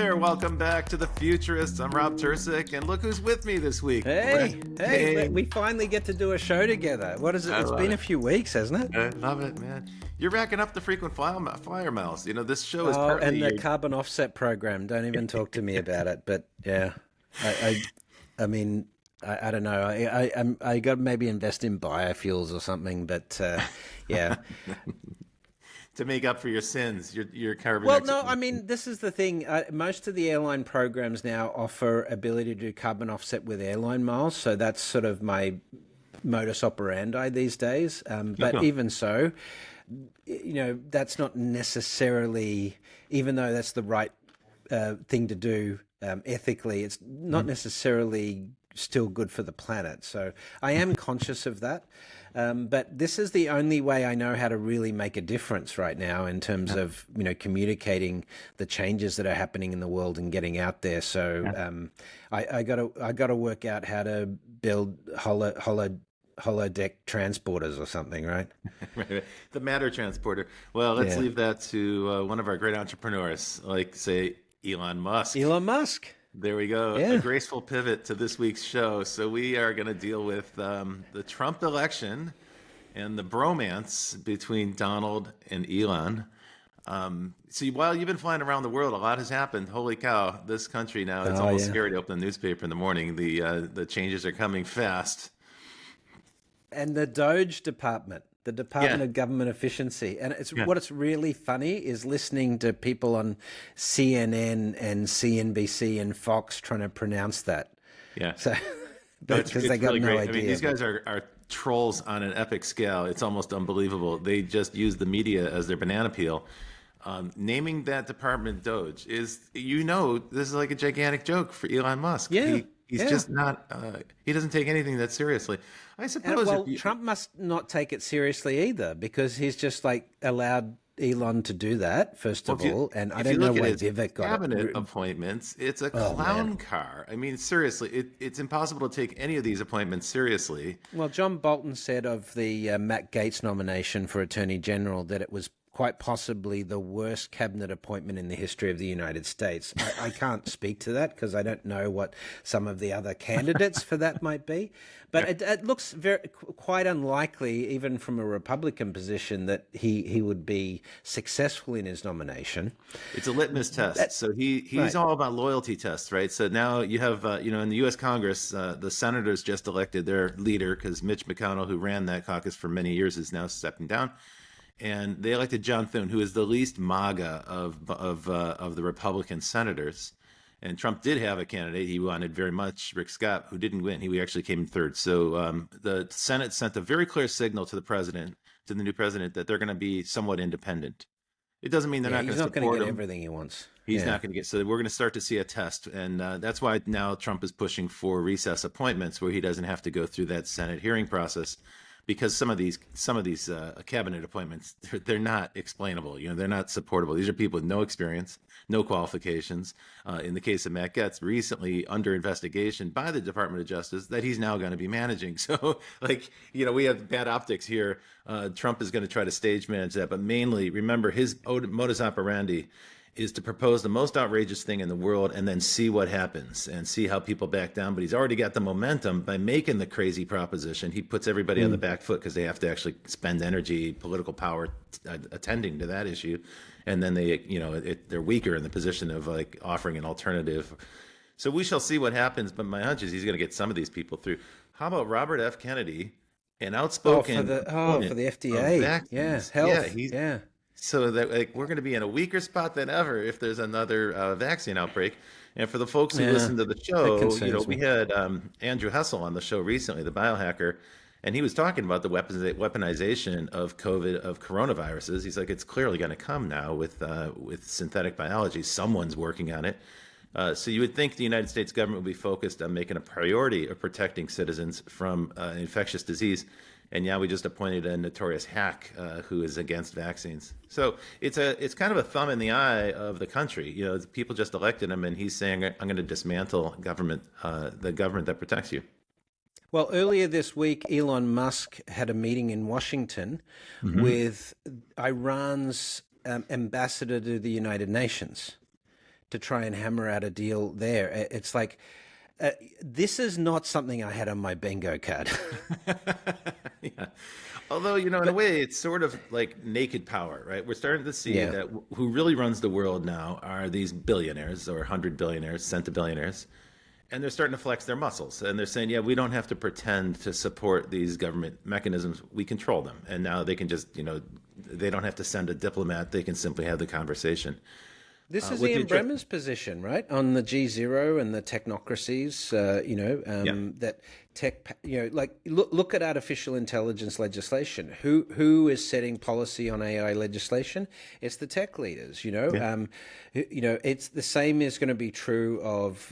there, welcome back to the Futurists. I'm Rob Tercek, and look who's with me this week. Hey, we finally get to do a show together. What is it? It's been a few weeks, hasn't it? I love it, man. You're racking up the frequent flyer miles. You know, this show is and the carbon offset program. Don't even talk to me about it. But yeah, I mean, I don't know. I got to maybe invest in biofuels or something. But yeah. To make up for your sins, your carbon. Well, no, I mean, this is the thing. Most of the airline programs now offer ability to do carbon offset with airline miles. So that's sort of my modus operandi these days. But even so, you know, that's not necessarily, even though that's the right thing to do ethically, it's not necessarily still good for the planet. So I am conscious of that. But this is the only way I know how to really make a difference right now in terms of, you know, communicating the changes that are happening in the world and getting out there. So I got to work out how to build holodeck transporters or something, right? The matter transporter. Well, let's leave that to one of our great entrepreneurs, like, say, Elon Musk. Elon Musk. There we go. Yeah. A graceful pivot to this week's show. So we are going to deal with the Trump election and the bromance between Donald and Elon. So while you've been flying around the world, a lot has happened. Holy cow, this country now, it's almost scary to open the newspaper in the morning. The changes are coming fast. And the Doge Department. The Department of Government Efficiency. And what's really funny is listening to people on CNN and CNBC and Fox trying to pronounce that. Yeah. So, because they got no idea. I mean, these guys are trolls on an epic scale. It's almost unbelievable. They just use the media as their banana peel. Naming that department Doge is, this is like a gigantic joke for Elon Musk. Yeah. He's just not, he doesn't take anything that seriously. I suppose. Trump must not take it seriously either, because he's just like allowed Elon to do that, first of all. And I don't know why Vivek got cabinet appointments. It's a clown car. I mean, seriously, it's impossible to take any of these appointments seriously. Well, John Bolton said of the Matt Gaetz nomination for Attorney General that it was quite possibly the worst cabinet appointment in the history of the United States. I can't speak to that because I don't know what some of the other candidates for that might be. But it looks quite unlikely, even from a Republican position, that he would be successful in his nomination. It's a litmus test. So he's all about loyalty tests, right? So now you have, in the U.S. Congress, the senators just elected their leader, because Mitch McConnell, who ran that caucus for many years, is now stepping down. And they elected John Thune, who is the least MAGA of the Republican senators. And Trump did have a candidate he wanted very much, Rick Scott, who didn't win. He actually came in third. So the Senate sent a very clear signal to the new president, that they're going to be somewhat independent. It doesn't mean they're not going to support him. He's not going to get everything he wants. He's not going to get. So we're going to start to see a test, and that's why now Trump is pushing for recess appointments, where he doesn't have to go through that Senate hearing process. Because some of these cabinet appointments, they're not explainable. They're not supportable. These are people with no experience, no qualifications. In the case of Matt Gaetz, recently under investigation by the Department of Justice, that he's now going to be managing. So, we have bad optics here. Trump is going to try to stage manage that, but mainly, remember, his modus operandi is to propose the most outrageous thing in the world and then see what happens and see how people back down. But he's already got the momentum by making the crazy proposition. He puts everybody on the back foot because they have to actually spend energy, political power attending to that issue. And then they're weaker in the position of offering an alternative. So we shall see what happens. But my hunch is he's going to get some of these people through. How about Robert F. Kennedy, an outspoken for the FDA? Yeah. So that we're going to be in a weaker spot than ever if there's another vaccine outbreak. And for the folks who listen to the show, we had Andrew Hessel on the show recently, the biohacker, and he was talking about the weaponization of coronaviruses. He's like, it's clearly going to come now with synthetic biology. Someone's working on it. So you would think the United States government would be focused on making a priority of protecting citizens from infectious disease. And now we just appointed a notorious hack who is against vaccines. So it's kind of a thumb in the eye of the country. People just elected him, and he's saying, I'm going to dismantle government, the government that protects you. Well, earlier this week, Elon Musk had a meeting in Washington with Iran's ambassador to the United Nations to try and hammer out a deal there. It's like, this is not something I had on my bingo card. Yeah. Although, in a way, it's sort of like naked power, right? We're starting to see that who really runs the world now are these billionaires or 100 billionaires, centibillionaires. And they're starting to flex their muscles. And they're saying, yeah, we don't have to pretend to support these government mechanisms. We control them. And now they can just, they don't have to send a diplomat. They can simply have the conversation. This is Ian Bremmer's position, right, on the G0 and the technocracies. That tech. Look at artificial intelligence legislation. Who is setting policy on AI legislation? It's the tech leaders. It's the same is going to be true of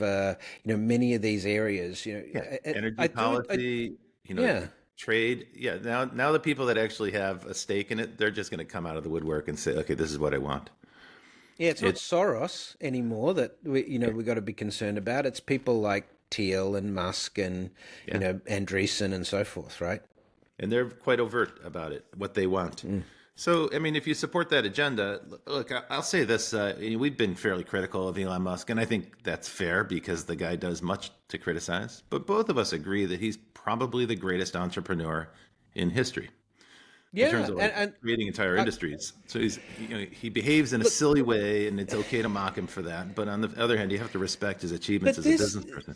many of these areas. Energy policy. Trade. Yeah. Now the people that actually have a stake in it, they're just going to come out of the woodwork and say, okay, this is what I want. Yeah, it's not Soros anymore that we've got to be concerned about. It's people like Thiel and Musk and Andreessen and so forth, right? And they're quite overt about it, what they want. So, I mean, if you support that agenda, look, I'll say this: we've been fairly critical of Elon Musk, and I think that's fair because the guy does much to criticize. But both of us agree that he's probably the greatest entrepreneur in history. In terms of creating entire industries. So he behaves in a silly way, and it's okay to mock him for that. But on the other hand, you have to respect his achievements as a business person.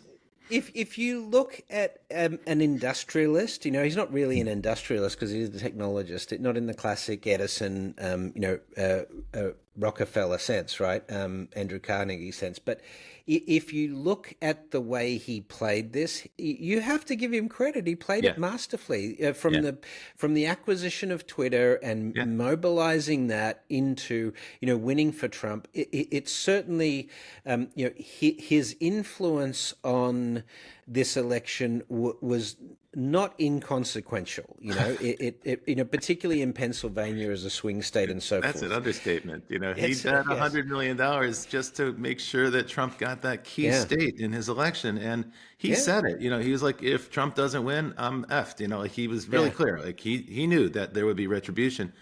If you look at an industrialist, he's not really an industrialist because he's a technologist, not in the classic Edison, Rockefeller sense, right? Andrew Carnegie sense. But if you look at the way he played this, you have to give him credit. He played it masterfully from the acquisition of Twitter and mobilizing that into winning for Trump. It's certainly his influence on this election was not inconsequential. Particularly in Pennsylvania as a swing state and so forth. That's an understatement. He bet $100 million just to make sure that Trump got that key state in his election, and he said it. He was like, if Trump doesn't win, I'm effed. He was really clear. Like he knew that there would be retribution,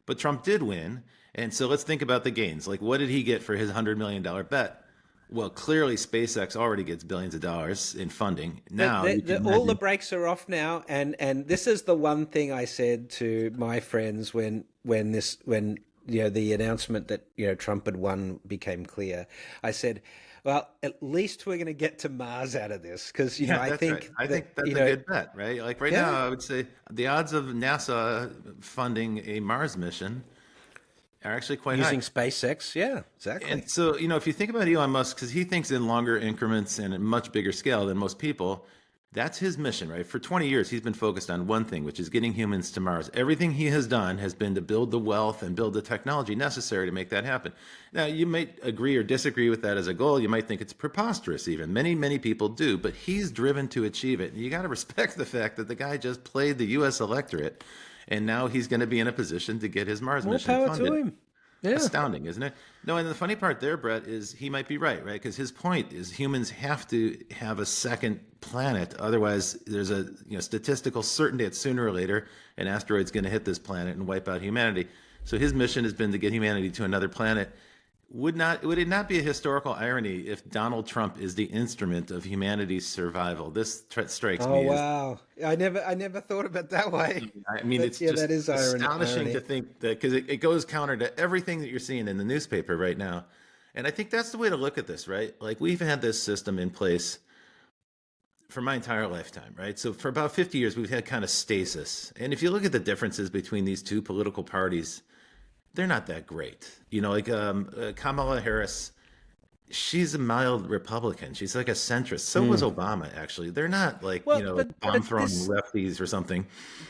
but Trump did win, and so let's think about the gains. Like, what did he get for his $100 million bet? Well, clearly SpaceX already ggets billions of dollars in funding. Now all the brakes are off now, and this is the one thing I said to my friends when the announcement that Trump had won became clear. I said, well, at least we're going to get to Mars out of this because I think that's a good bet, right? Like now, I would say the odds of NASA funding a Mars mission are actually quite high. Using SpaceX, yeah, exactly. And so, if you think about Elon Musk, because he thinks in longer increments and at much bigger scale than most people, that's his mission, right? For 20 years, he's been focused on one thing, which is getting humans to Mars. Everything he has done has been to build the wealth and build the technology necessary to make that happen. Now, you might agree or disagree with that as a goal. You might think it's preposterous even. Many, many people do, but he's driven to achieve it. And you got to respect the fact that the guy just played the U.S. electorate, and now he's going to be in a position to get his Mars mission funded. More power to him. Yeah. Astounding, isn't it? No, and the funny part there, Brett, is he might be right? Because his point is humans have to have a second planet. Otherwise, there's a statistical certainty that sooner or later an asteroid's going to hit this planet and wipe out humanity. So his mission has been to get humanity to another planet. Would it not be a historical irony if Donald Trump is the instrument of humanity's survival? This strikes me. Oh wow! I never thought of it that way. I mean, it's just that is astonishing to think that because it goes counter to everything that you're seeing in the newspaper right now. And I think that's the way to look at this, right? Like we've had this system in place for my entire lifetime, right? So for about 50 years, we've had kind of stasis. And if you look at the differences between these two political parties, they're not that great. Kamala Harris, she's a mild Republican. She's like a centrist. So was Obama, actually. They're not like, bomb-throwing lefties or something.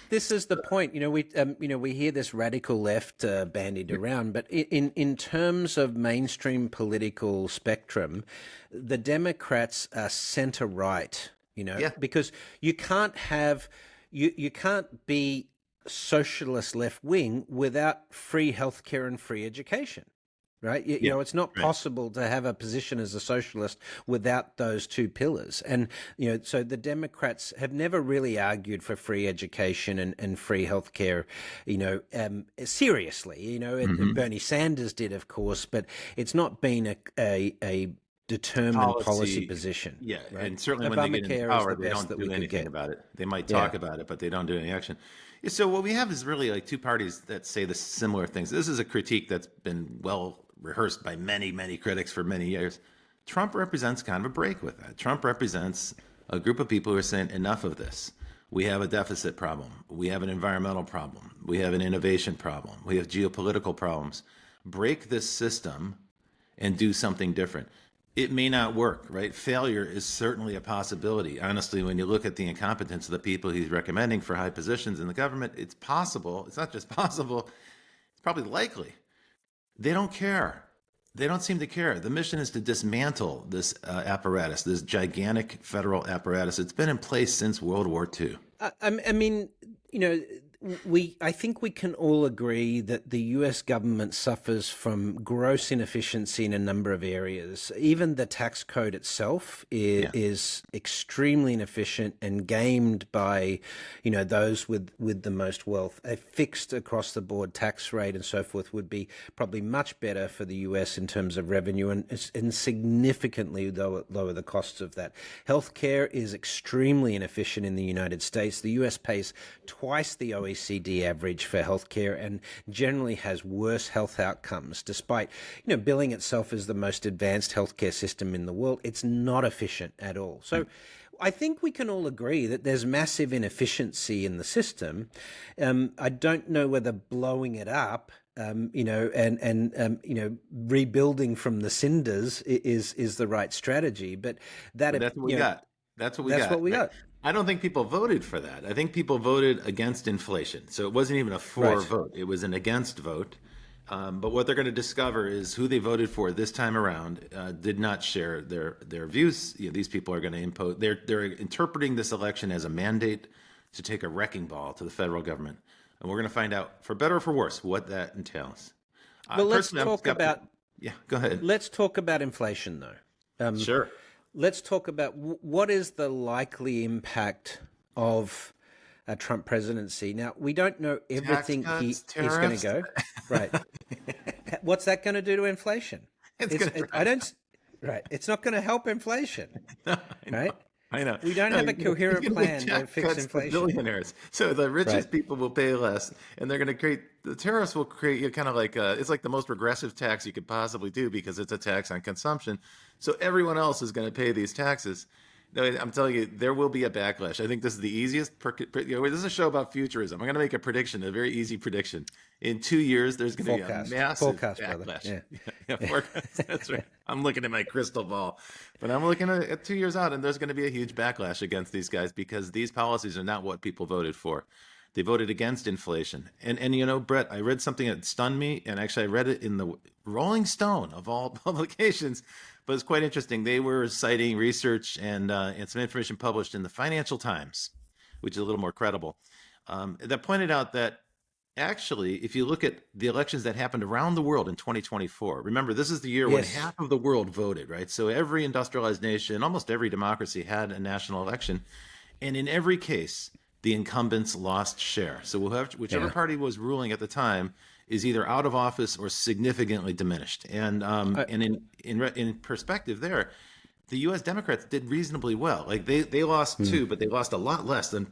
This is the point. We hear this radical left bandied around, but in terms of mainstream political spectrum, the Democrats are center-right, because you can't have, you can't be socialist left wing without free healthcare and free education. right? You know, it's not possible to have a position as a socialist without those two pillars. And, you know, so the Democrats have never really argued for free education and free healthcare, you know, seriously. You know, Bernie Sanders did, of course, but it's not been a determined policy position. Yeah, right? and certainly when they get into power, they don't do anything about it. They might talk about it, but they don't do any action. So what we have is really like two parties that say the similar things. This is a critique that's been well rehearsed by many, many critics for many years. Trump represents kind of a break with that. Trump represents a group of people who are saying enough of this. We have a deficit problem. We have an environmental problem. We have an innovation problem. We have geopolitical problems. Break this system and do something different. It may not work, right? Failure is certainly a possibility. Honestly, when you look at the incompetence of the people he's recommending for high positions in the government, it's possible. It's not just possible, it's probably likely. They don't care. They don't seem to care. The mission is to dismantle this apparatus, this gigantic federal apparatus. It's been in place since World War II. I mean, you know, I think we can all agree that the US government suffers from gross inefficiency in a number of areas. Even the tax code itself is extremely inefficient and gamed by, you know, those with the most wealth. A fixed across the board tax rate and so forth would be probably much better for the US in terms of revenue and significantly lower the costs of that. Healthcare is extremely inefficient in the United States. The US pays twice the OECD average for healthcare and generally has worse health outcomes, despite, you know, billing itself as the most advanced healthcare system in the world. It's not efficient at all. So I think we can all agree that there's massive inefficiency in the system. I don't know whether blowing it up, you know, and you know, rebuilding from the cinders is the right strategy. But that's what we got. That's what we got. I don't think people voted for that. I think people voted against inflation. So it wasn't even a for vote. It was an against vote. But what they're going to discover is who they voted for this time around did not share their views. You know, these people are going to impose. They're interpreting this election as a mandate to take a wrecking ball to the federal government, and we're going to find out, for better or for worse, what that entails. Well, let's talk about. Yeah, go ahead. Let's talk about inflation, though. Sure. Let's talk about what is the likely impact of a Trump presidency. Now, we don't know everything he's going to go. Right. What's that going to do to inflation? It's not going to help inflation. No, right? I know. We don't have a coherent plan to fix inflation. Billionaires. So the richest people will pay less, and they're going to create, the tariffs will create kind of like, it's like the most regressive tax you could possibly do because it's a tax on consumption. So everyone else is going to pay these taxes. No, I'm telling you, there will be a backlash. I think this is the easiest. This is a show about futurism. I'm going to make a prediction, a very easy prediction. In 2 years, there's going to be a massive backlash. Yeah, forecast. That's right. I'm looking at my crystal ball, but I'm looking at 2 years out, and there's going to be a huge backlash against these guys because these policies are not what people voted for. They voted against inflation. And you know, Brett, I read something that stunned me, and actually I read it in the Rolling Stone of all publications, but it's quite interesting. They were citing research and some information published in the Financial Times, which is a little more credible, that pointed out that actually, if you look at the elections that happened around the world in 2024, remember, this is the year when half of the world voted, right? So every industrialized nation, almost every democracy had a national election. And in every case, the incumbents lost share. So whichever party was ruling at the time is either out of office or significantly diminished. And in perspective there, the U.S. Democrats did reasonably well. Like they lost too, but they lost a lot less than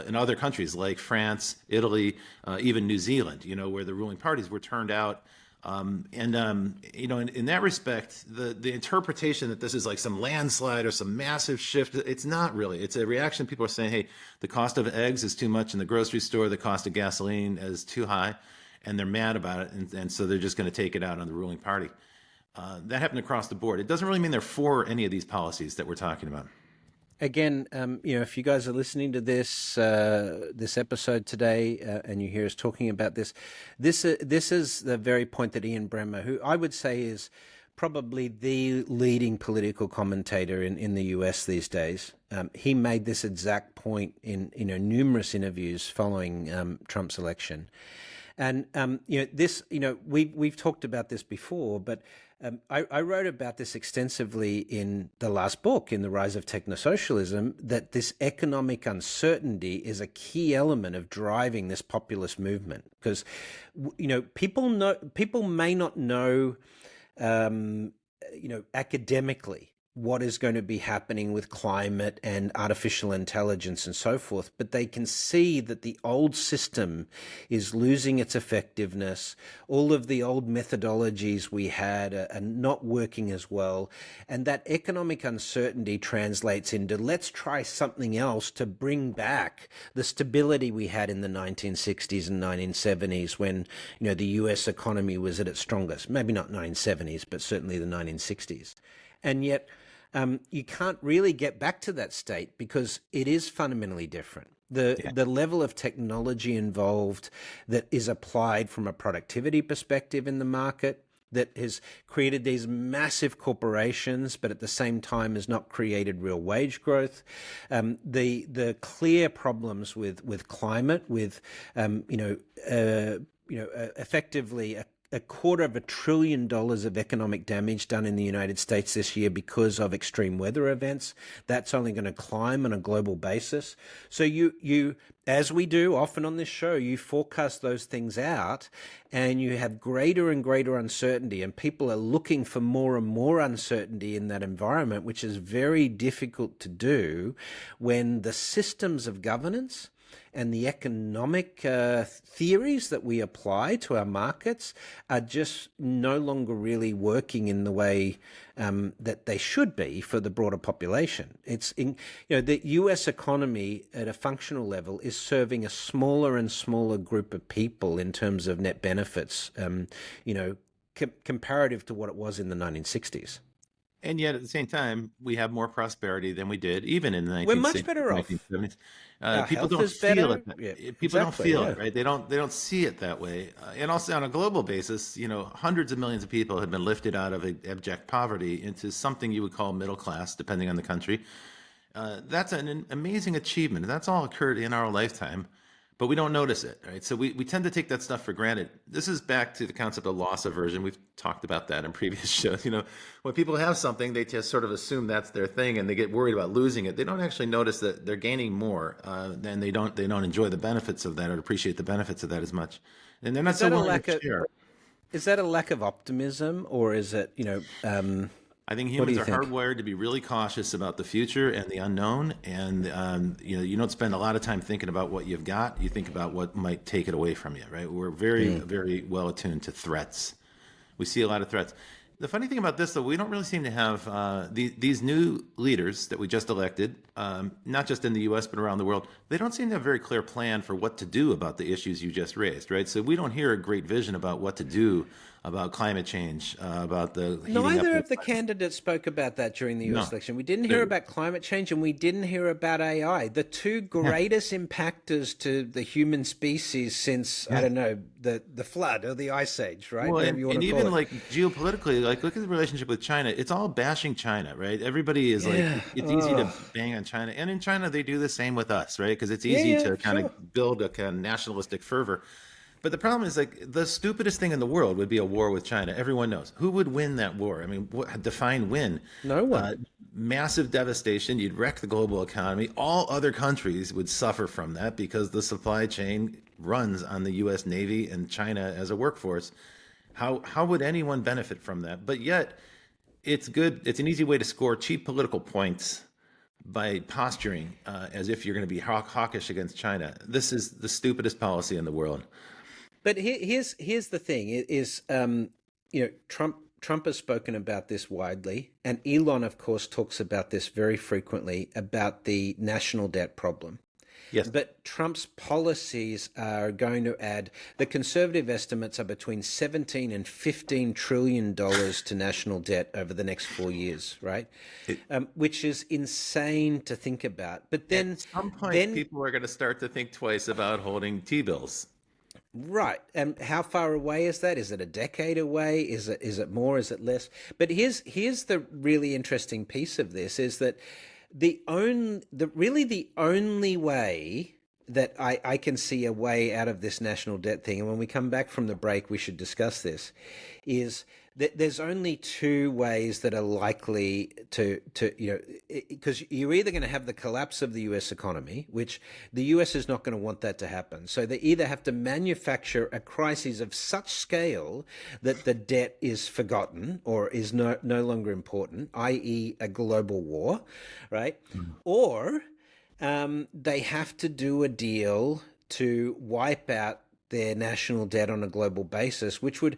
in other countries like France, Italy, even New Zealand, you know, where the ruling parties were turned out. You know, in that respect, the interpretation that this is like some landslide or some massive shift, it's not really. It's a reaction. People are saying, hey, the cost of eggs is too much in the grocery store. The cost of gasoline is too high. And they're mad about it. And so they're just going to take it out on the ruling party. That happened across the board. It doesn't really mean they're for any of these policies that we're talking about. Again, you know, if you guys are listening to this episode today and you hear us talking about this is the very point that Ian Bremmer, who I would say is probably the leading political commentator in the US these days, he made this exact point in numerous interviews following Trump's election. And we've talked about this before, but I wrote about this extensively in the last book, in The Rise of Technosocialism, that this economic uncertainty is a key element of driving this populist movement. Because, people may not know, academically what is going to be happening with climate and artificial intelligence and so forth, but they can see that the old system is losing its effectiveness. All of the old methodologies we had are not working as well. And that economic uncertainty translates into, let's try something else to bring back the stability we had in the 1960s and 1970s when, the US economy was at its strongest. Maybe not 1970s, but certainly the 1960s. And yet, you can't really get back to that state because it is fundamentally different. The level of technology involved that is applied from a productivity perspective in the market, that has created these massive corporations, but at the same time has not created real wage growth. The clear problems with climate, with effectively $250 billion of economic damage done in the United States this year because of extreme weather events. That's only going to climb on a global basis. So you, as we do often on this show, you forecast those things out and you have greater and greater uncertainty, and people are looking for more and more uncertainty in that environment, which is very difficult to do when the systems of governance and the economic theories that we apply to our markets are just no longer really working in the way that they should be for the broader population. The U.S. economy at a functional level is serving a smaller and smaller group of people in terms of net benefits, comparative to what it was in the 1960s. And yet, at the same time, we have more prosperity than we did even in the 1960s. We're much better off. 1970s. Our People health don't is feel better. it. Yeah, People don't exactly, feel yeah. it, right? They don't see it that way. And also on a global basis, hundreds of millions of people have been lifted out of abject poverty into something you would call middle class, depending on the country. That's an amazing achievement. That's all occurred in our lifetime, but we don't notice it, right? So we tend to take that stuff for granted. This is back to the concept of loss aversion. We've talked about that in previous shows. When people have something, they just sort of assume that's their thing, and they get worried about losing it. They don't actually notice that they're gaining more, and they don't enjoy the benefits of that or appreciate the benefits of that as much. And they're not so willing to share. Is that a lack of optimism, or is it, I think humans are hardwired to be really cautious about the future and the unknown, and you don't spend a lot of time thinking about what you've got. You think about what might take it away from you, right? We're very, very well attuned to threats. We see a lot of threats. The funny thing about this, though, we don't really seem to have these new leaders that we just elected, not just in the U.S. but around the world. They don't seem to have a very clear plan for what to do about the issues you just raised, right? So we don't hear a great vision about what to do about climate change, about the heating Neither up of the candidates spoke about that during the US election. We didn't hear about climate change, and we didn't hear about AI, the two greatest impactors to the human species since, I don't know, the flood or the ice age, right? Well, Whatever you want and to even call it. like geopolitically, like look at the relationship with China. It's all bashing China, right? Everybody is like, it's easy to bang on China. And in China, they do the same with us, right? Because it's easy to kind of build a kind of nationalistic fervor. But the problem is, like, the stupidest thing in the world would be a war with China. Everyone knows. Who would win that war? I mean, define win. No one. Massive devastation. You'd wreck the global economy. All other countries would suffer from that because the supply chain runs on the U.S. Navy and China as a workforce. How would anyone benefit from that? But yet, it's good. It's an easy way to score cheap political points by posturing as if you're going to be hawkish against China. This is the stupidest policy in the world. But here's the thing: is Trump has spoken about this widely, and Elon, of course, talks about this very frequently about the national debt problem. Yes. But Trump's policies are going to add, the conservative estimates are between 17 and $15 trillion to national debt over the next 4 years, right? Which is insane to think about. But then at some point, people are going to start to think twice about holding T-bills. Right. And how far away is that? Is it a decade away? Is it more? Is it less? But here's the really interesting piece of this is that the only way that I can see a way out of this national debt thing, and when we come back from the break, we should discuss this, is that there's only two ways that are likely to because you're either going to have the collapse of the US economy, which the US is not going to want that to happen. So they either have to manufacture a crisis of such scale that the debt is forgotten or is no longer important, i.e. a global war, right? Or they have to do a deal to wipe out their national debt on a global basis, which would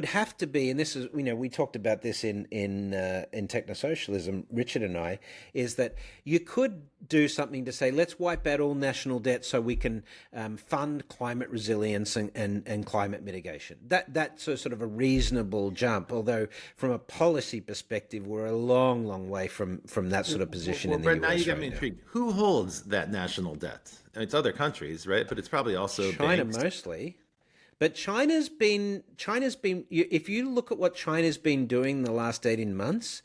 have to be, and this is, we talked about this in technosocialism, Richard and I, is that you could do something to say, let's wipe out all national debt so we can fund climate resilience and climate mitigation. That's sort of a reasonable jump, although from a policy perspective, we're a long, long way from that sort of position in the US. Now you got me intrigued. Who holds that national debt? It's other countries, right? But it's probably also China banks. Mostly. But China's been, if you look at what China's been doing the last 18 months,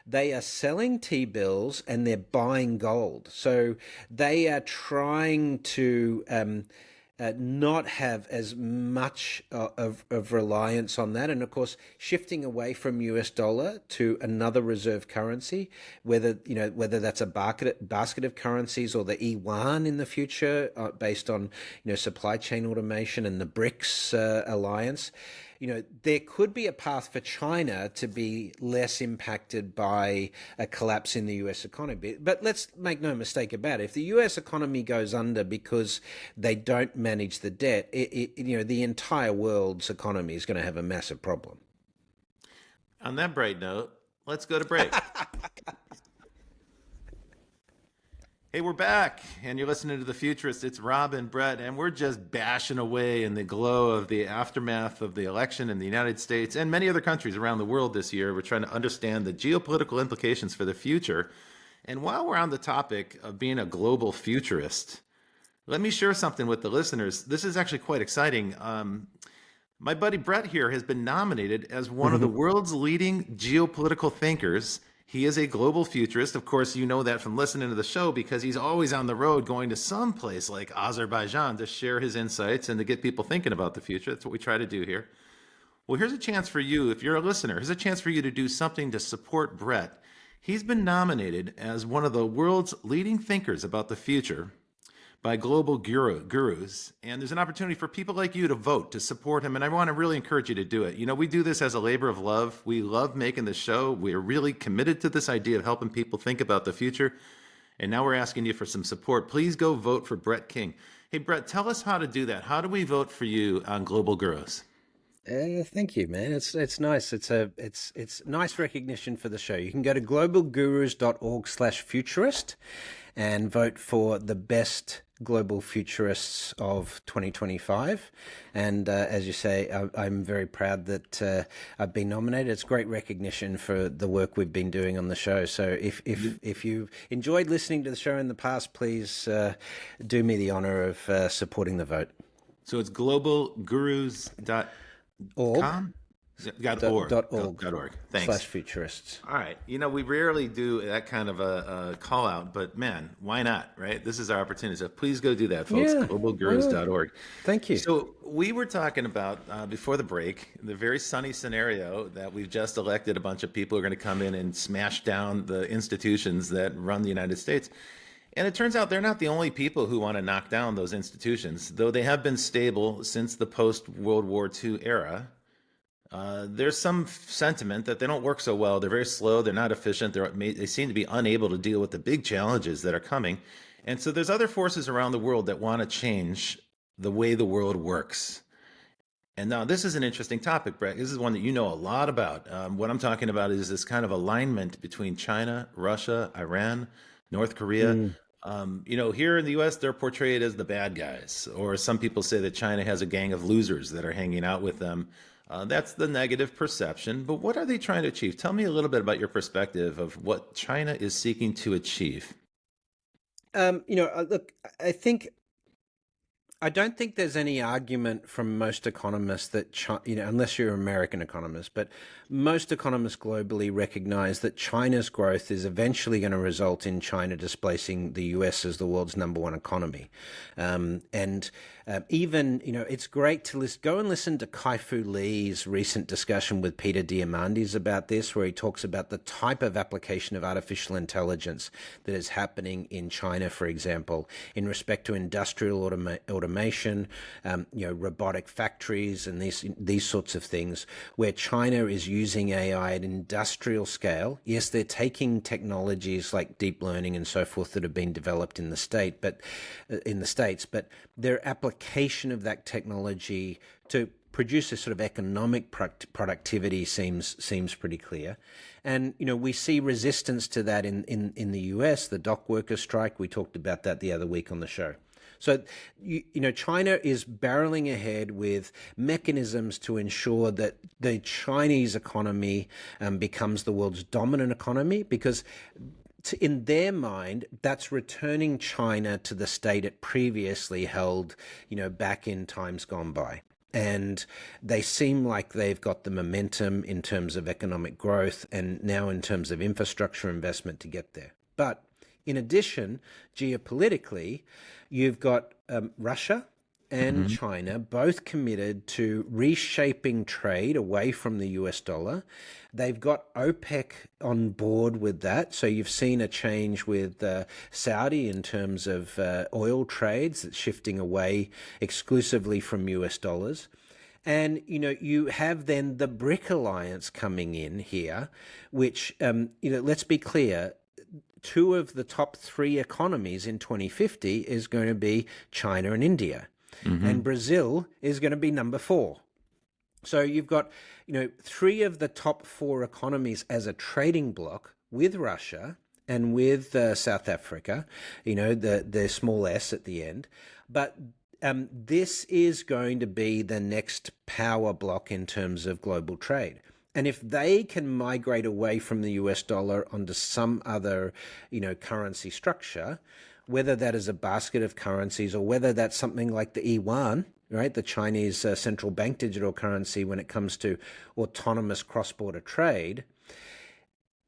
they are selling T-bills and they're buying gold. So they are trying to not have as much of reliance on that. And of course, shifting away from US dollar to another reserve currency, whether that's a basket of currencies or the yuan in the future, based on, supply chain automation and the BRICs alliance. There could be a path for China to be less impacted by a collapse in the US economy. But let's make no mistake about it. If the US economy goes under because they don't manage the debt, the entire world's economy is going to have a massive problem. On that bright note, let's go to break. Hey, we're back, and you're listening to The Futurists. It's Rob and Brett, and we're just bashing away in the glow of the aftermath of the election in the United States and many other countries around the world this year. We're trying to understand the geopolitical implications for the future. And while we're on the topic of being a global futurist, let me share something with the listeners. This is actually quite exciting. My buddy Brett here has been nominated as one of the world's leading geopolitical thinkers. He is a global futurist. Of course, you know that from listening to the show because he's always on the road going to some place like Azerbaijan to share his insights and to get people thinking about the future. That's what we try to do here. Well, here's a chance for you, if you're a listener, here's a chance for you to do something to support Brett. He's been nominated as one of the world's leading thinkers about the future by global gurus. And there's an opportunity for people like you to vote, to support him. And I want to really encourage you to do it. We do this as a labor of love. We love making the show. We're really committed to this idea of helping people think about the future. And now we're asking you for some support. Please go vote for Brett King. Hey, Brett, tell us how to do that. How do we vote for you on Global Gurus? Thank you, man. It's nice. It's nice recognition for the show. You can go to globalgurus.org/futurist and vote for the best global futurists of 2025. And as you say, I'm very proud that I've been nominated. It's great recognition for the work we've been doing on the show. So if you've enjoyed listening to the show in the past, please do me the honor of supporting the vote. So it's globalgurus.com? .org. Thanks. /futurists. All right. We rarely do that kind of a call out, but man, why not, right? This is our opportunity. So please go do that, folks. Yeah. Globalgurus.org. Thank you. So we were talking about, before the break, the very sunny scenario that we've just elected a bunch of people who are going to come in and smash down the institutions that run the United States. And it turns out they're not the only people who want to knock down those institutions, though they have been stable since the post-World War II era. There's some sentiment that they don't work so well. They're very slow. They're not efficient. They seem to be unable to deal with the big challenges that are coming. And so there's other forces around the world that want to change the way the world works. And now this is an interesting topic, Brett. This is one that you know a lot about. What I'm talking about is this kind of alignment between China, Russia, Iran, North Korea. Here in the U.S., they're portrayed as the bad guys. Or some people say that China has a gang of losers that are hanging out with them. That's the negative perception. But what are they trying to achieve? Tell me a little bit about your perspective of what China is seeking to achieve. Look, I think I don't think there's any argument from most economists that unless you're an American economist, but most economists globally recognize that China's growth is eventually going to result in China displacing the US as the world's number one economy. Even, it's great to go and listen to Kai-Fu Lee's recent discussion with Peter Diamandis about this, where he talks about the type of application of artificial intelligence that is happening in China, for example, in respect to industrial automation, robotic factories and these sorts of things, where China is using AI at industrial scale. Yes, they're taking technologies like deep learning and so forth that have been developed in the States, but their application of that technology to produce a sort of economic productivity seems pretty clear. And, we see resistance to that in the US, the dock workers strike. We talked about that the other week on the show. So, China is barreling ahead with mechanisms to ensure that the Chinese economy becomes the world's dominant economy, because in their mind, that's returning China to the state it previously held, back in times gone by. And they seem like they've got the momentum in terms of economic growth and now in terms of infrastructure investment to get there. But in addition, geopolitically, you've got Russia and China both committed to reshaping trade away from the US dollar. They've got OPEC on board with that. So you've seen a change with Saudi in terms of oil trades that's shifting away exclusively from US dollars. And, you have then the BRIC alliance coming in here, which, let's be clear, two of the top three economies in 2050 is going to be China and India. And Brazil is going to be number 4. So you've got, three of the top 4 economies as a trading bloc with Russia and with South Africa, the small s at the end. But this is going to be the next power block in terms of global trade. And if they can migrate away from the US dollar onto some other, currency structure, whether that is a basket of currencies or whether that's something like the yuan, right, the Chinese central bank digital currency when it comes to autonomous cross-border trade,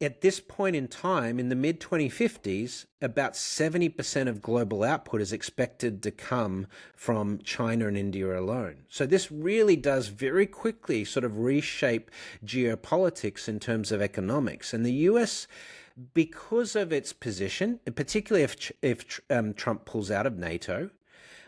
at this point in time, in the mid-2050s, about 70% of global output is expected to come from China and India alone. So this really does very quickly sort of reshape geopolitics in terms of economics. And the US, because of its position, particularly if Trump pulls out of NATO,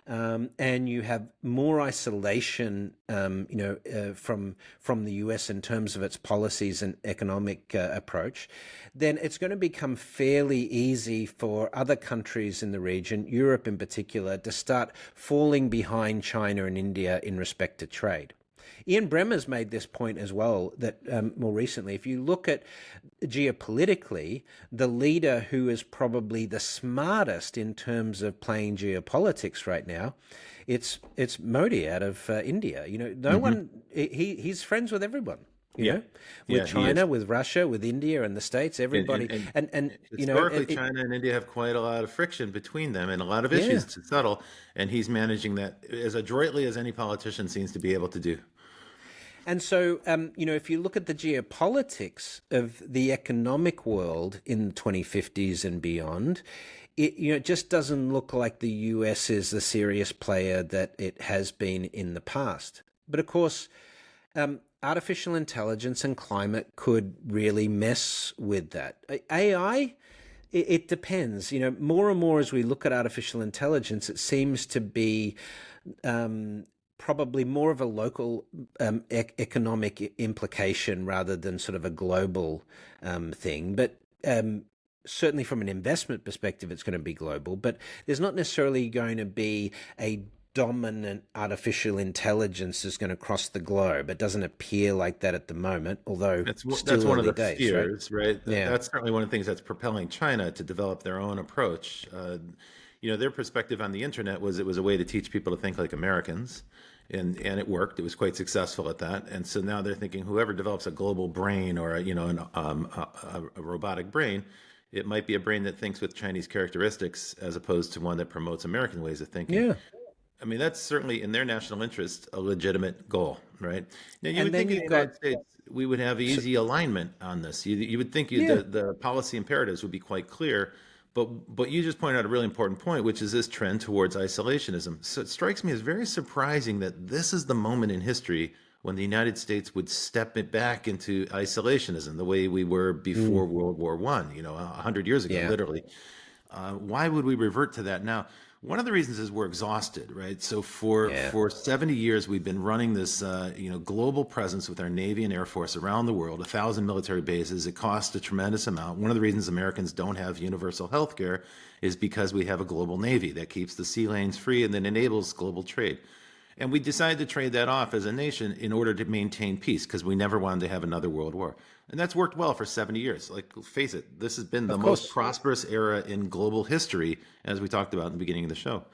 and you have more isolation, from the US in terms of its policies and economic approach, then it's going to become fairly easy for other countries in the region, Europe in particular, to start falling behind China and India in respect to trade. Ian Bremmer's made this point as well, that more recently, if you look at geopolitically, the leader who is probably the smartest in terms of playing geopolitics right now, it's Modi out of India. No one, he's friends with everyone. With China, with Russia, with India, and the States, everybody, and historically, China and India have quite a lot of friction between them, and a lot of issues to settle. And he's managing that as adroitly as any politician seems to be able to do. And so, if you look at the geopolitics of the economic world in the 2050s and beyond, it just doesn't look like the US is the serious player that it has been in the past. But of course, artificial intelligence and climate could really mess with that. AI, it depends. More and more as we look at artificial intelligence, it seems to be probably more of a local economic implication rather than sort of a global thing. But certainly from an investment perspective, it's going to be global. But there's not necessarily going to be a dominant artificial intelligence that's going to cross the globe. It doesn't appear like that at the moment, although that's one of the days, fears, right? Yeah. That's certainly one of the things that's propelling China to develop their own approach. Their perspective on the internet was it was a way to teach people to think like Americans. And it worked. It was quite successful at that. And so now they're thinking whoever develops a global brain or a robotic brain, it might be a brain that thinks with Chinese characteristics as opposed to one that promotes American ways of thinking. Yeah. I mean, that's certainly in their national interest a legitimate goal, right? Now, you And would then think in the you've got, United States we would have so, easy alignment on this. You would think yeah, the policy imperatives would be quite clear, but you just pointed out a really important point, which is this trend towards isolationism. So it strikes me as very surprising that this is the moment in history when the United States would step it back into isolationism, the way we were before World War One, 100 years ago, yeah, literally. Why would we revert to that now? One of the reasons is we're exhausted, right? So for yeah, 70 years, we've been running this global presence with our Navy and Air Force around the world, 1,000 military bases. It costs a tremendous amount. One of the reasons Americans don't have universal health care is because we have a global Navy that keeps the sea lanes free and then enables global trade. And we decided to trade that off as a nation in order to maintain peace because we never wanted to have another world war. And that's worked well for 70 years. Like, face it, this has been the of most course. prosperous era in global history, as we talked about in the beginning of the show.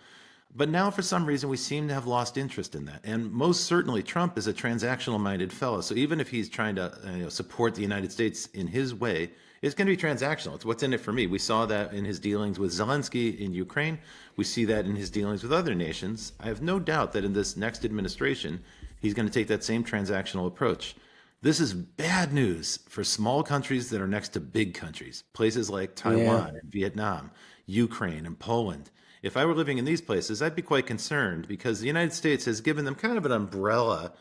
But now, for some reason, we seem to have lost interest in that. And most certainly, Trump is a transactional minded fellow. So even if he's trying to support the United States in his way, it's going to be transactional. It's what's in it for me. We saw that in his dealings with Zelensky in Ukraine. We see that in his dealings with other nations. I have no doubt that in this next administration, he's going to take that same transactional approach. This is bad news for small countries that are next to big countries, places like Yeah. Taiwan and Vietnam, Ukraine and Poland. If I were living in these places, I'd be quite concerned because the United States has given them kind of an umbrella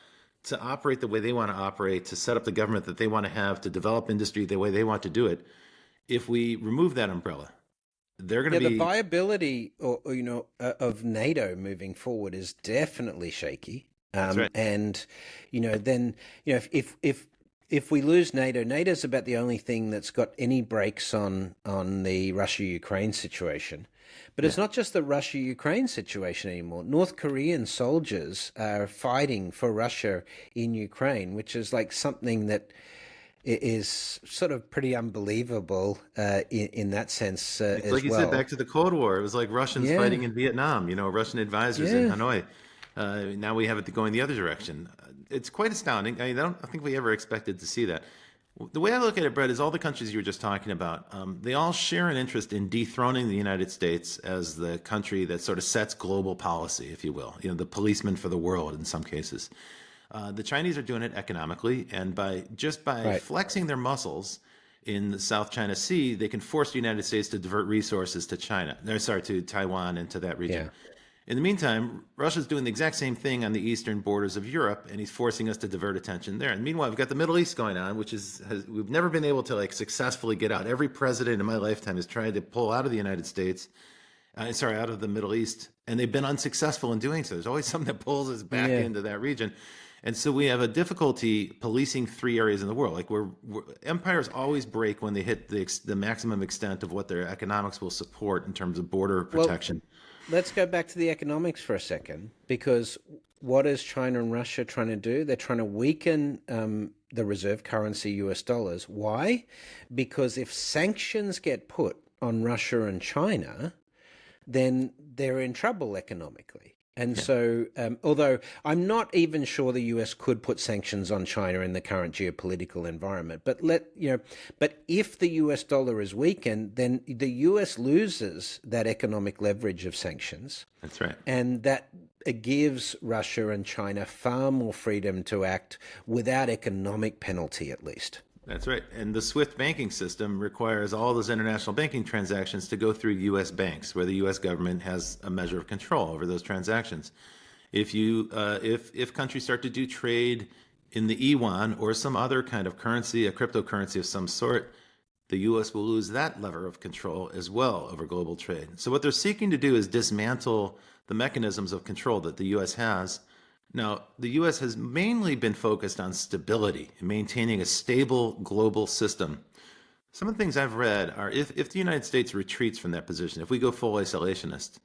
to operate the way they want to operate, to set up the government that they want to have, to develop industry the way they want to do it. If we remove that umbrella, they're going to Yeah, the be. viability of NATO moving forward is definitely shaky. That's right. And then if we lose NATO, NATO's about the only thing that's got any brakes on the Russia-Ukraine situation. But Yeah. it's not just the Russia-Ukraine situation anymore. North Korean soldiers are fighting for Russia in Ukraine, which is like something that is sort of pretty unbelievable in that sense It's as like you said, well. back to the Cold War. It was like Russians Yeah, fighting in Vietnam, Russian advisors in yeah. Hanoi. Now we have it going the other direction. It's quite astounding. I think we ever expected to see that. The way I look at it, Brett, is all the countries you were just talking about, they all share an interest in dethroning the United States as the country that sort of sets global policy, if you will, the policeman for the world in some cases. The Chinese are doing it economically, and by Right. flexing their muscles in the South China Sea, they can force the United States to divert resources to China. No, sorry, to Taiwan and to that region. Yeah. In the meantime, Russia's doing the exact same thing on the eastern borders of Europe, and he's forcing us to divert attention there. And meanwhile, we've got the Middle East going on, which we've never been able to successfully get out. Every president in my lifetime has tried to pull out of the United States, out of the Middle East, and they've been unsuccessful in doing so. There's always something that pulls us back Yeah. into that region. And so we have a difficulty policing three areas in the world. Like empires always break when they hit the maximum extent of what their economics will support in terms of border Well, protection. let's go back to the economics for a second, because what is China and Russia trying to do? They're trying to weaken the reserve currency US dollars. Why? Because if sanctions get put on Russia and China, then they're in trouble economically. And so, although I'm not even sure the US could put sanctions on China in the current geopolitical environment, but if the US dollar is weakened, then the US loses that economic leverage of sanctions, That's right. and that gives Russia and China far more freedom to act without economic penalty, at least. That's right. And the SWIFT banking system requires all those international banking transactions to go through U.S. banks, where the U.S. government has a measure of control over those transactions. If countries start to do trade in the yuan or some other kind of currency, a cryptocurrency of some sort, the U.S. will lose that lever of control as well over global trade. So what they're seeking to do is dismantle the mechanisms of control that the U.S. has. Now, the U.S. has mainly been focused on stability and maintaining a stable global system. Some of the things I've read are if the United States retreats from that position, if we go full isolationist,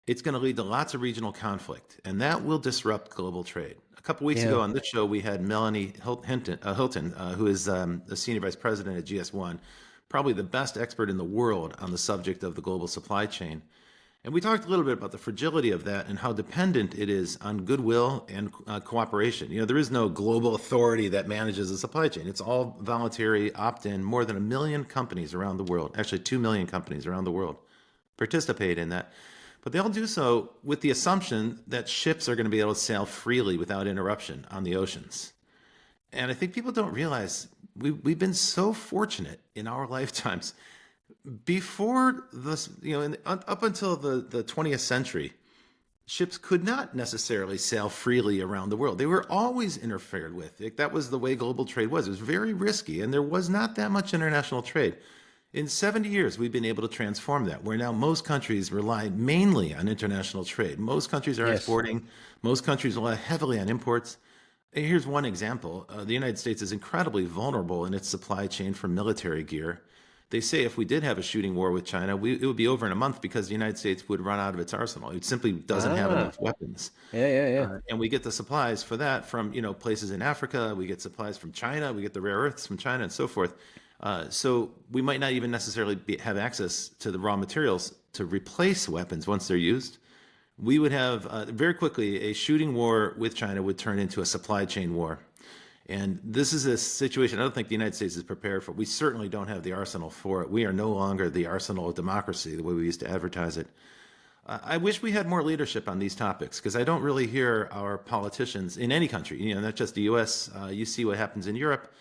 it's going to lead to lots of regional conflict, and that will disrupt global trade. A couple weeks Yeah. ago on this show, we had Melanie Hilton, who is the senior vice president at GS1, probably the best expert in the world on the subject of the global supply chain. And we talked a little bit about the fragility of that and how dependent it is on goodwill and cooperation. There is no global authority that manages the supply chain. It's all voluntary, opt-in. More than 1 million companies around the world, actually 2 million companies around the world, participate in that. But they all do so with the assumption that ships are going to be able to sail freely without interruption on the oceans. And I think people don't realize we've been so fortunate in our lifetimes. Before this, up until the 20th century, ships could not necessarily sail freely around the world. They were always interfered with. That was the way global trade was. It was very risky, and there was not that much international trade. In 70 years, we've been able to transform that, where now most countries rely mainly on international trade. Most countries are exporting. Most countries rely heavily on imports. Here's one example. The United States is incredibly vulnerable in its supply chain for military gear. They say if we did have a shooting war with China, it would be over in a month because the United States would run out of its arsenal. It simply doesn't have enough weapons. And we get the supplies for that from places in Africa. We get supplies from China. We get the rare earths from China and so forth. So we might not even necessarily have access to the raw materials to replace weapons once they're used. We would have very quickly a shooting war with China would turn into a supply chain war. And this is a situation I don't think the United States is prepared for. We certainly don't have the arsenal for it. We are no longer the arsenal of democracy, the way we used to advertise it. I wish we had more leadership on these topics because I don't really hear our politicians in any country, not just the U.S. You see what happens in Europe.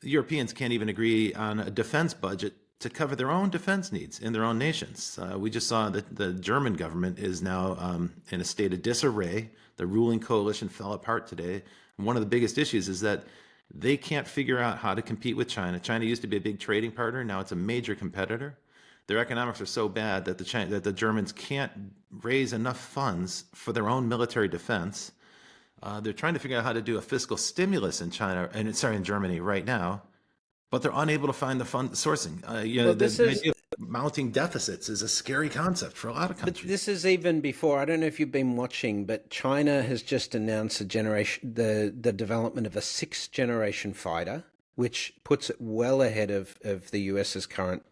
The Europeans can't even agree on a defense budget to cover their own defense needs in their own nations. We just saw that the German government is now in a state of disarray. The ruling coalition fell apart today. And one of the biggest issues is that they can't figure out how to compete with China. China used to be a big trading partner. Now it's a major competitor. Their economics are so bad that the Germans can't raise enough funds for their own military defense. They're trying to figure out how to do a fiscal stimulus in in Germany right now, but they're unable to find the fund sourcing. The idea of mounting deficits is a scary concept for a lot of countries. But this is even before. I don't know if you've been watching, but China has just announced the development of a 6th-generation fighter, which puts it well ahead of the US's current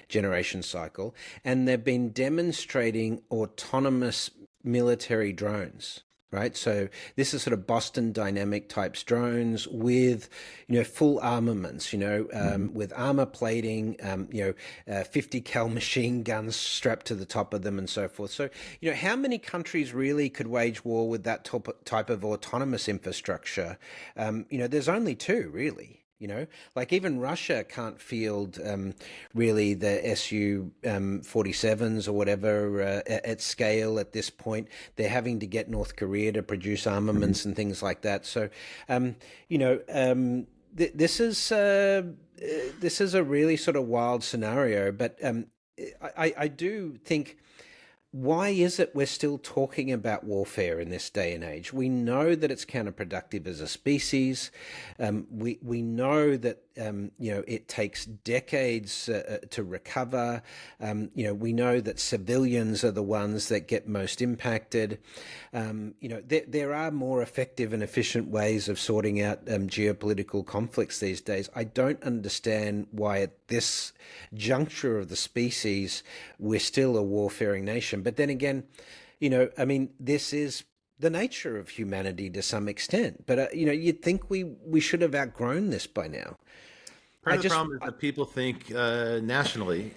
generation cycle. And they've been demonstrating autonomous military drones. Right, so this is sort of Boston Dynamic types drones with, full armaments, with armor plating, 50 cal machine guns strapped to the top of them and so forth. So, how many countries really could wage war with that type of autonomous infrastructure? There's only 2 really. Like even Russia can't field really the Su-47s or whatever at scale at this point. They're having to get North Korea to produce armaments and things like that. So, this is a really sort of wild scenario. But I do think, why is it we're still talking about warfare in this day and age? We know that it's counterproductive as a species. We know that it takes decades to recover. We know that civilians are the ones that get most impacted. There are more effective and efficient ways of sorting out geopolitical conflicts these days. I don't understand why at this juncture of the species we're still a warfaring nation. But then again, this is the nature of humanity to some extent. But, you'd think we should have outgrown this by now. Part of the problem is that people think nationally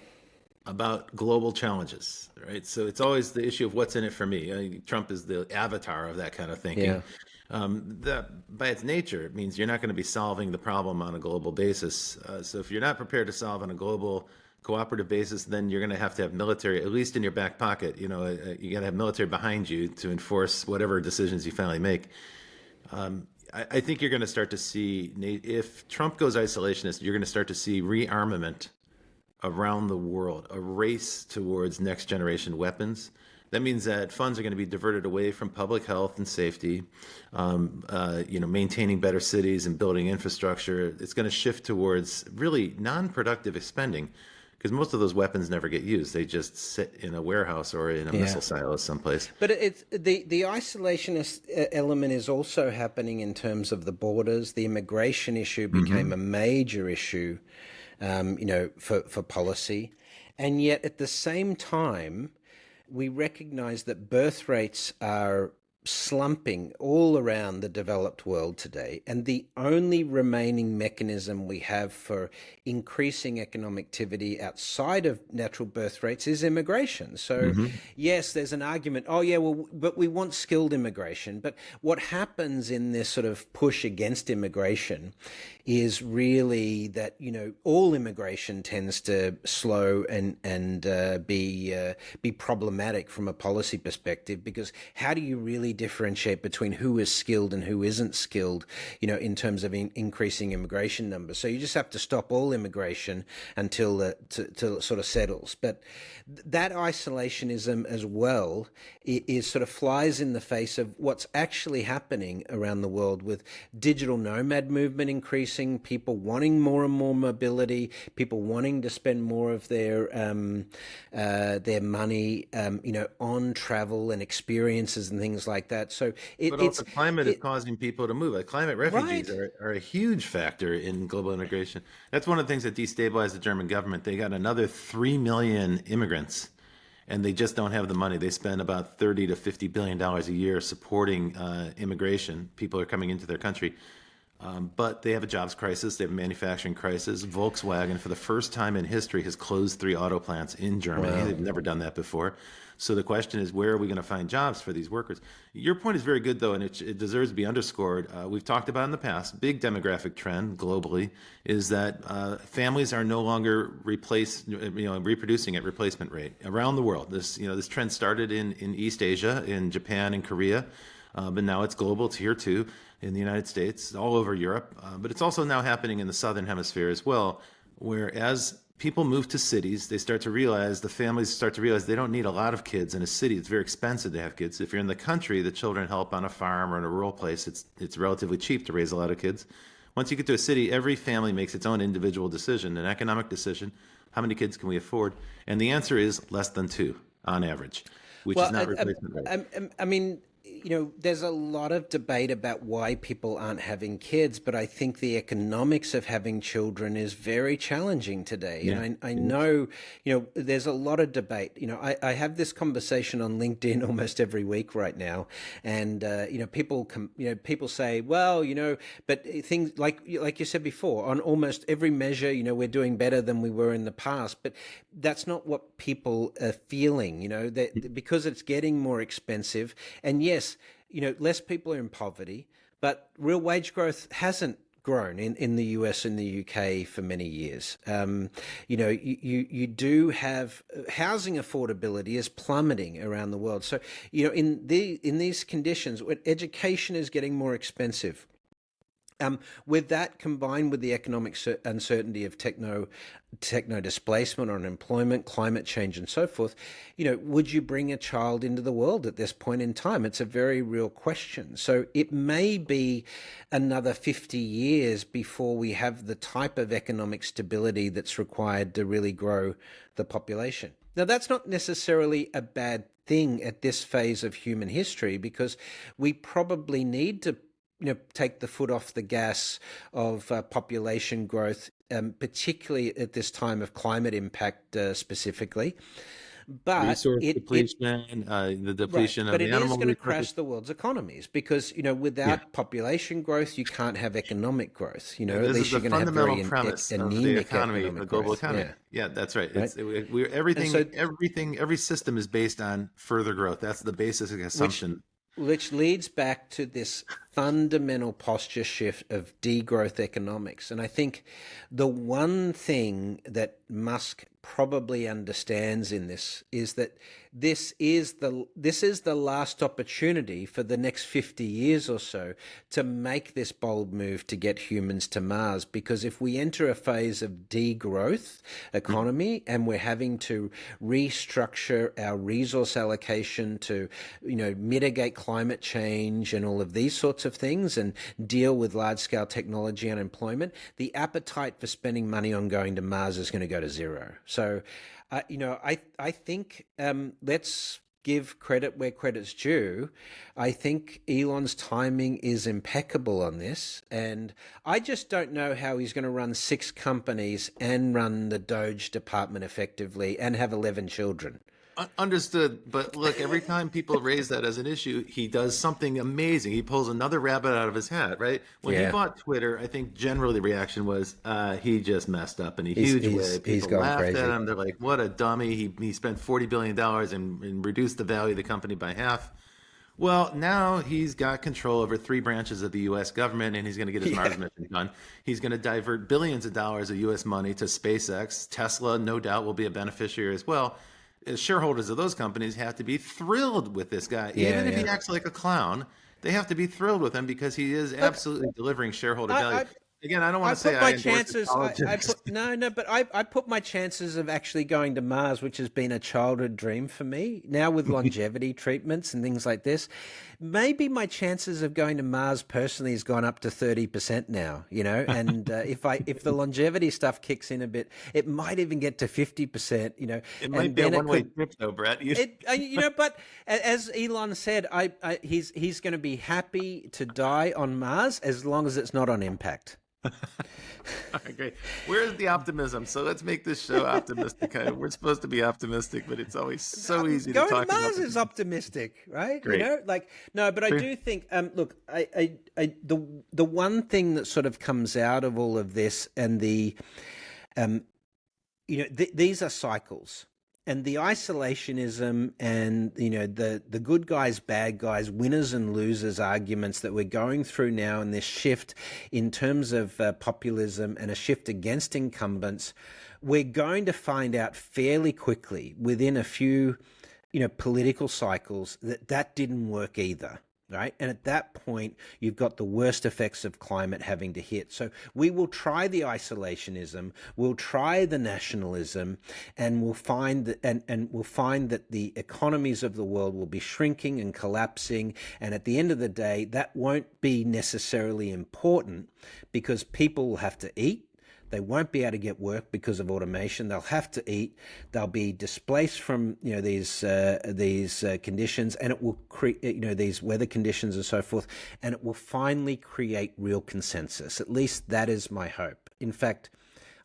about global challenges, right? So it's always the issue of what's in it for me. Trump is the avatar of that kind of thinking. Yeah. That by its nature, it means you're not going to be solving the problem on a global basis. So if you're not prepared to solve on a global cooperative basis, then you're going to have military, at least in your back pocket. You got to have military behind you to enforce whatever decisions you finally make. I think you're going to start to see, if Trump goes isolationist, you're going to start to see rearmament around the world, a race towards next generation weapons. That means that funds are going to be diverted away from public health and safety, maintaining better cities and building infrastructure. It's going to shift towards really non-productive spending, because most of those weapons never get used. They just sit in a warehouse or in a missile silo someplace. But it's the isolationist element is also happening in terms of the borders. The immigration issue became a major issue, for policy. And yet at the same time, we recognize that birth rates are slumping all around the developed world today, and the only remaining mechanism we have for increasing economic activity outside of natural birth rates is immigration. So yes, there's an argument, oh yeah, well, but we want skilled immigration. But what happens in this sort of push against immigration is really that, all immigration tends to slow and be problematic from a policy perspective, because how do you really differentiate between who is skilled and who isn't skilled, in terms of increasing immigration numbers? So you just have to stop all immigration until till it sort of settles. But that isolationism as well is sort of flies in the face of what's actually happening around the world, with digital nomad movement increasing, people wanting more and more mobility, people wanting to spend more of their money, on travel and experiences and things like that. So but also climate is causing people to move. Like climate refugees are a huge factor in global integration. That's one of the things that destabilized the German government. They got another 3 million immigrants, and they just don't have the money. They spend about $30 to $50 billion a year supporting immigration. People are coming into their country. But they have a jobs crisis. They have a manufacturing crisis. Volkswagen, for the first time in history, has closed 3 auto plants in Germany. Wow. They've never done that before. So the question is, where are we going to find jobs for these workers? Your point is very good, though, and it deserves to be underscored. We've talked about in the past, big demographic trend globally is that families are no longer reproducing at replacement rate around the world. This trend started in East Asia, in Japan and Korea, but now it's global. It's here too, in the United States, all over Europe. But it's also now happening in the Southern Hemisphere as well, where as people move to cities, the families start to realize they don't need a lot of kids in a city. It's very expensive to have kids. If you're in the country, the children help on a farm or in a rural place. It's relatively cheap to raise a lot of kids. Once you get to a city, every family makes its own individual decision, an economic decision. How many kids can we afford? And the answer is less than 2 on average, which is not replacement rate. I mean, there's a lot of debate about why people aren't having kids, but I think the economics of having children is very challenging today. Yeah. And I know, there's a lot of debate. I have this conversation on LinkedIn almost every week right now, and people say, well, but things like you said before, on almost every measure, we're doing better than we were in the past, but that's not what people are feeling. That because it's getting more expensive, and yes, less people are in poverty, but real wage growth hasn't grown in the US and the UK for many years. You do have housing affordability is plummeting around the world. So, in these conditions, when education is getting more expensive, with that combined with the economic uncertainty of techno displacement or unemployment, climate change, and so forth, would you bring a child into the world at this point in time? It's a very real question. So it may be another 50 years before we have the type of economic stability that's required to really grow the population. Now, that's not necessarily a bad thing at this phase of human history, because we probably need to take the foot off the gas of population growth, particularly at this time of climate impact specifically. But resource depletion, the depletion of the animal. But it is going to crash the world's economies, because without population growth, you can't have economic growth. At least you're going to have very premise of the economy, the global economy. Yeah, that's right. Every system is based on further growth. That's the basic assumption. Which leads back to this fundamental posture shift of degrowth economics. And I think the one thing that Musk probably understands in this is that this is the last opportunity for the next 50 years or so to make this bold move to get humans to Mars. Because if we enter a phase of degrowth economy and we're having to restructure our resource allocation to, mitigate climate change and all of these sorts of things and deal with large-scale technology unemployment, the appetite for spending money on going to Mars is going to go to zero. So, I think let's give credit where credit's due. I think Elon's timing is impeccable on this, and I just don't know how he's going to run 6 companies and run the Doge department effectively and have 11 children. Understood. But look, every time people raise that as an issue, he does something amazing. He pulls another rabbit out of his hat, right? When he Yeah, bought Twitter, I think generally the reaction was he just messed up in a huge way. he's People gone laughed at crazy. him. They're like, what a dummy. He spent $40 billion and reduced the value of the company by half. Well, now he's got control over three branches of the U.S. government, and he's going to get his Mars mission done. He's going to divert billions of dollars of U.S. money to SpaceX. Tesla, no doubt, will be a beneficiary as well. Shareholders of those companies have to be thrilled with this guy. Yeah, Even if he yeah. acts like a clown, they have to be thrilled with him because he is Look, absolutely delivering shareholder value. I, Again, I don't want I to say put I my endorse his chances. I politics. put no, but I put my chances of actually going to Mars, which has been a childhood dream for me. Now with longevity treatments and things like this, maybe my chances of going to Mars personally has gone up to 30% now. And if the longevity stuff kicks in a bit, it might even get to 50%. It might And be a then it one-way could. trip, though, Brett. But as Elon said, he's going to be happy to die on Mars as long as it's not on impact. All right, great. Where's the optimism? So let's make this show optimistic. We're supposed to be optimistic, but it's always so easy to Going to talk about. Mars is optimistic, right? Great. No, but I do think. Look, the one thing that sort of comes out of all of this, and these are cycles. And the isolationism and the good guys, bad guys, winners and losers arguments that we're going through now, and this shift in terms of populism and a shift against incumbents, we're going to find out fairly quickly within a few political cycles that didn't work either. Right. And at that point, you've got the worst effects of climate having to hit. So we will try the isolationism, we'll try the nationalism, and we'll find that the economies of the world will be shrinking and collapsing. And at the end of the day, that won't be necessarily important because people will have to eat. They won't be able to get work because of automation. They'll have to eat. They'll be displaced from these conditions, and it will create these weather conditions and so forth. And it will finally create real consensus. At least that is my hope. In fact,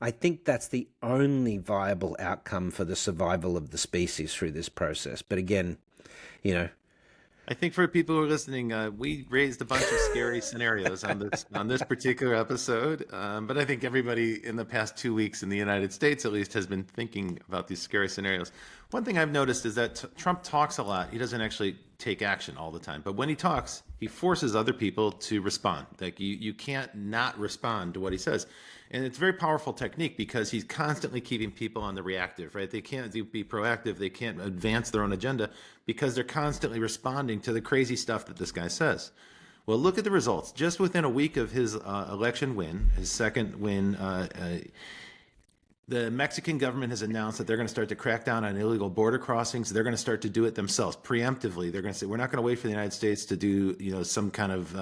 I think that's the only viable outcome for the survival of the species through this process. But again, I think for people who are listening, we raised a bunch of scary scenarios on this particular episode. But I think everybody in the past 2 weeks in the United States, at least, has been thinking about these scary scenarios. One thing I've noticed is that Trump talks a lot. He doesn't actually take action all the time. But when he talks, he forces other people to respond. Like you can't not respond to what he says. And it's a very powerful technique because he's constantly keeping people on the reactive, right? They can't be proactive. They can't advance their own agenda because they're constantly responding to the crazy stuff that this guy says. Well, look at the results. Just within a week of his election win, his second win, the Mexican government has announced that they're going to start to crack down on illegal border crossings. They're going to start to do it themselves preemptively. They're going to say, we're not going to wait for the United States to do, some kind of,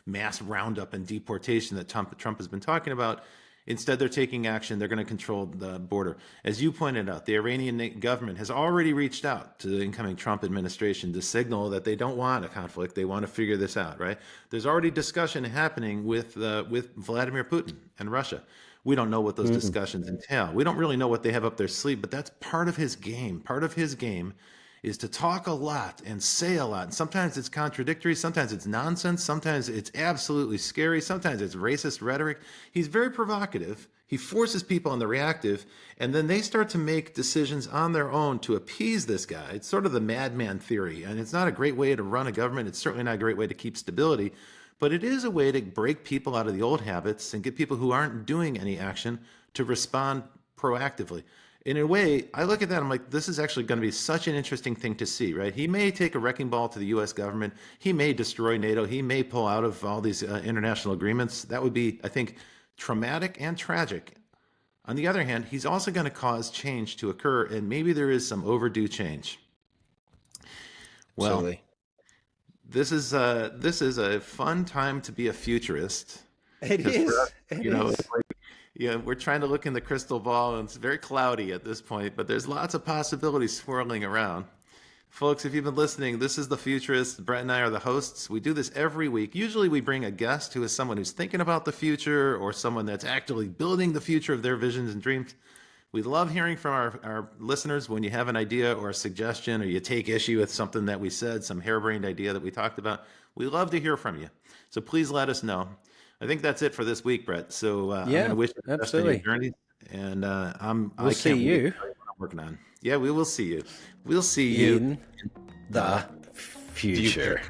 mass roundup and deportation that Trump has been talking about. Instead, they're taking action. They're going to control the border. As you pointed out, the Iranian government has already reached out to the incoming Trump administration to signal that they don't want a conflict. They want to figure this out, right? There's already discussion happening with Vladimir Putin and Russia. We don't know what those discussions entail. We don't really know what they have up their sleeve, but that's part of his game. Part of his game is to talk a lot and say a lot. And sometimes it's contradictory. Sometimes it's nonsense. Sometimes it's absolutely scary. Sometimes it's racist rhetoric. He's very provocative. He forces people on the reactive, and then they start to make decisions on their own to appease this guy. It's sort of the madman theory, and it's not a great way to run a government. It's certainly not a great way to keep stability, but it is a way to break people out of the old habits and get people who aren't doing any action to respond proactively. In a way, I look at that, I'm like, this is actually going to be such an interesting thing to see, right? He may take a wrecking ball to the U.S. government. He may destroy NATO. He may pull out of all these international agreements. That would be, I think, traumatic and tragic. On the other hand, he's also going to cause change to occur, and maybe there is some overdue change. Well, absolutely. this is a fun time to be a futurist. It is. It is. It's like, we're trying to look in the crystal ball, and it's very cloudy at this point, but there's lots of possibilities swirling around. Folks, if you've been listening, this is The Futurists. Brett and I are the hosts. We do this every week. Usually we bring a guest who is someone who's thinking about the future or someone that's actively building the future of their visions and dreams. We love hearing from our listeners when you have an idea or a suggestion, or you take issue with something that we said, some harebrained idea that we talked about. We love to hear from you. So please let us know. I think that's it for this week, Brett. So I'm going to wish you the best on your journey. And we'll see you. What I'm working on. Yeah, we will see you. We'll see you in the future.